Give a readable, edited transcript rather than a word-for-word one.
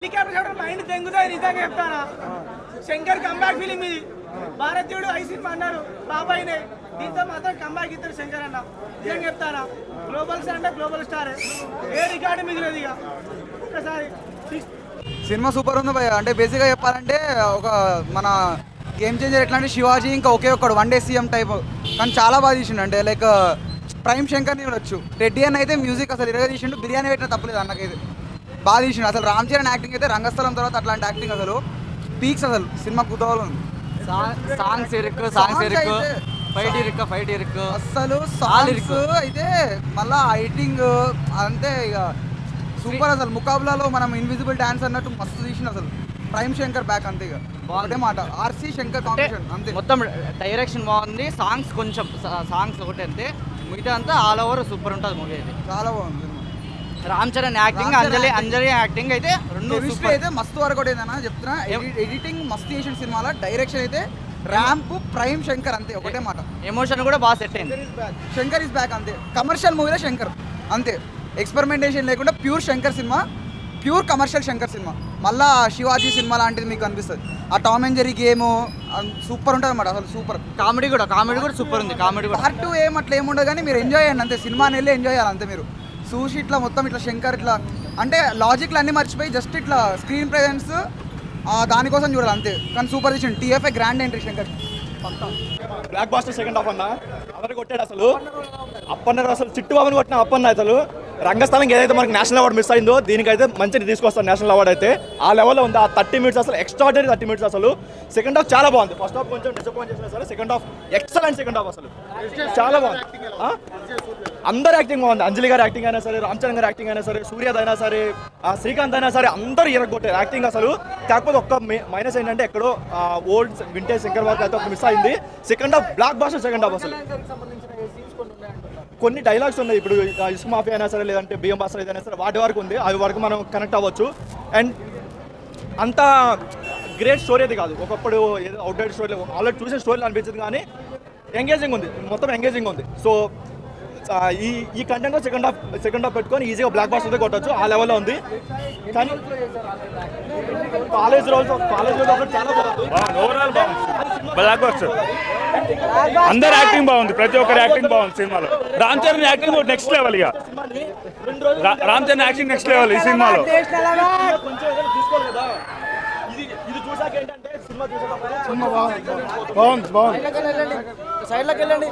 Helicopter mind తెంగుతాయి నిజంగా చెప్తారా. Shankar comeback film ఇది. భారతీయుడు ఐ సినిమా అన్నారు బాబాయినే, దీంతో మాత్రం కంబ్యాక్ ఇద్దరు శంకర్ అన్న. నిజంగా చెప్తారా, గ్లోబల్ స్టార్ అంటే గ్లోబల్ స్టార్, ఏ రికార్డు మిగిలేదు. ఇక ఒకసారి సినిమా సూపర్ ఉంది భయ్య. అంటే బేసిక్గా చెప్పాలంటే ఒక మన గేమ్ చేంజర్ ఎట్లా అంటే శివాజీ ఇంకా ఒకే ఒక్కడు వన్ డే సీఎం టైప్, కానీ చాలా బాగా తీసిండు. అంటే లైక్ ప్రైమ్ శంకర్ని చూడొచ్చు. రెడ్డి అని అయితే మ్యూజిక్ అసలు ఇరగా తీసిండు, బిర్యానీ పెట్టిన తప్పలేదు అన్నకైతే బాగా తీసిండు. అసలు రామ్ చరణ్ యాక్టింగ్ అయితే రంగస్థలం తర్వాత అట్లాంటి యాక్టింగ్ అసలు పీక్స్. అసలు సినిమా కుదవలు ఉంది. సాంగ్స్ ఫైట్ ఇరుక్కు అసలు సాంగ్స్ అయితే మళ్ళా ఎడిటింగ్ అంతే ఇక సూపర్. అసలు ముకాబులాలో మనం ఇన్విజిబుల్ డాన్స్ అన్నట్టు మస్తు తీసిన అసలు ప్రైమ్ శంకర్ బ్యాక్ అంతే. ఇక ఒకటే మాట ఆర్సీ శంకర్ కాంబినేషన్ అంతే. మొత్తం డైరెక్షన్ బాగుంది, సాంగ్స్ కొంచెం సాంగ్స్ ఒకటి అంతే, మిగతా అంతా ఆల్ ఓవర్ సూపర్ ఉంటుంది మూవీ అయితే. చాలా బాగుంది. రామ్ చరణ్ యాక్టింగ్, అంజలి యాక్టింగ్ అయితే రెండు అయితే మస్తు వరకు ఏదైనా చెప్తున్నా. ఎడిటింగ్ మస్తు చేసిన సినిమాలో డైరెక్షన్ అయితే ర్యాంప్ ప్రైమ్ శంకర్ అంతే. ఒకటే మాట ఎమోషన్ కూడా బాగా సెట్ అయింది. శంకర్ ఇస్ బ్యాక్ అంతే. కమర్షియల్ మూవీలో శంకర్ అంతే, ఎక్స్పెరిమెంటేషన్ లేకుండా pure Shankar cinema, pure commercial Shankar cinema. మళ్ళా శివాజీ సినిమా లాంటిది మీకు అనిపిస్తుంది. ఆ Tom and Jerry game super ఉంటుంది అన్నమాట. అసలు సూపర్. కామెడీ కూడా సూపర్ ఉంది. కామెడీ కూడా పార్ట్ 2 అట్లా ఏముండదు, కానీ మీరు ఎంజాయ్ చేయండి అంతే. సినిమాని వెళ్ళి ఎంజాయ్ చేయాలి అంతే. మీరు చూసి ఇట్లా మొత్తం ఇట్లా శంకర్ ఇట్లా అంటే లాజిక్లు అన్నీ మర్చిపోయి జస్ట్ ఇట్లా స్క్రీన్ ప్రెజెన్స్ దానికోసం చూడాలి అంతే. కానీ సూపర్ తీసిండు. TFI grand entry Shankar. Blockbuster second half అన్న ఎవరు కొట్టాడు అసలు. అప్పన్న అసలు చిట్టుబాబుని కొట్టిన అప్పన్న అసలు రంగస్థలం ఏదైతే మనకి నేషనల్ అవార్డు మిస్ అయిందో దీనికైతే మంచిగా తీసుకొస్తారు నేషనల్ అవార్డు అయితే. ఆ లెవెల్లో ఉంది. ఆ 30 minutes అసలు ఎక్స్ట్రాడనరీ 30 minutes అసలు. సెకండ్ హాఫ్ చాలా బాగుంది. ఫస్ట్ హాఫ్ కొంచెం డిసప్పాయింట్ చేసినా సరే second half excellent. Second half అసలు చాలా బాగుంది. అందరు యాక్టింగ్ బాగుంది. అంజలి గారి యాక్టింగ్ అయినా సరే, రామ్ చరణ్ గారి యాక్టింగ్ అయినా సరే, సూర్యద్ అయినా సరే, శ్రీకాంత్ అయినా సరే, అందరూ ఇరగొట్టారు యాక్టింగ్ అసలు. కాకపోతే ఒక్క మైనస్ ఏంటంటే ఎక్కడో ఓల్డ్ వింటేజ్ శంకర్ వర్క్ అయితే ఒక మిస్ అయింది. Second half blockbuster second half అసలు. కొన్ని డైలాగ్స్ ఉన్నాయి ఇప్పుడు ఇసుక మాఫియా అయినా సరే, లేదంటే బియ్యం బాస్టర్ ఏదైనా సరే, వాటి వరకు ఉంది. అవి వరకు మనం కనెక్ట్ అవ్వచ్చు. అండ్ అంత గ్రేట్ స్టోరీ అది కాదు. ఒకప్పుడు ఏదో అవుట్డేట్ స్టోరీ ఆల్రెడీ చూసే స్టోరీలు అనిపించింది, కానీ ఎంగేజింగ్ ఉంది, మొత్తం ఎంగేజింగ్ ఉంది. సో ఈ కంటెంట్లో సెకండ్ హాఫ్ పెట్టుకొని ఈజీగా బ్లాక్ బాస్టర్ అయితే కొట్టచ్చు. ఆ లెవెల్లో ఉంది. కానీ కాలేజ్ రోజు చాలా బాగుంది. Black buster. అందరు యాక్టింగ్ బాగుంది, ప్రతి ఒక్కరు యాక్టింగ్ బాగుంది సినిమాలో. Ram Charan acting next level. ఇక Ram Charan acting next level ఈ సినిమాలో. బాగుంది. సైడ్లోకి వెళ్ళండి.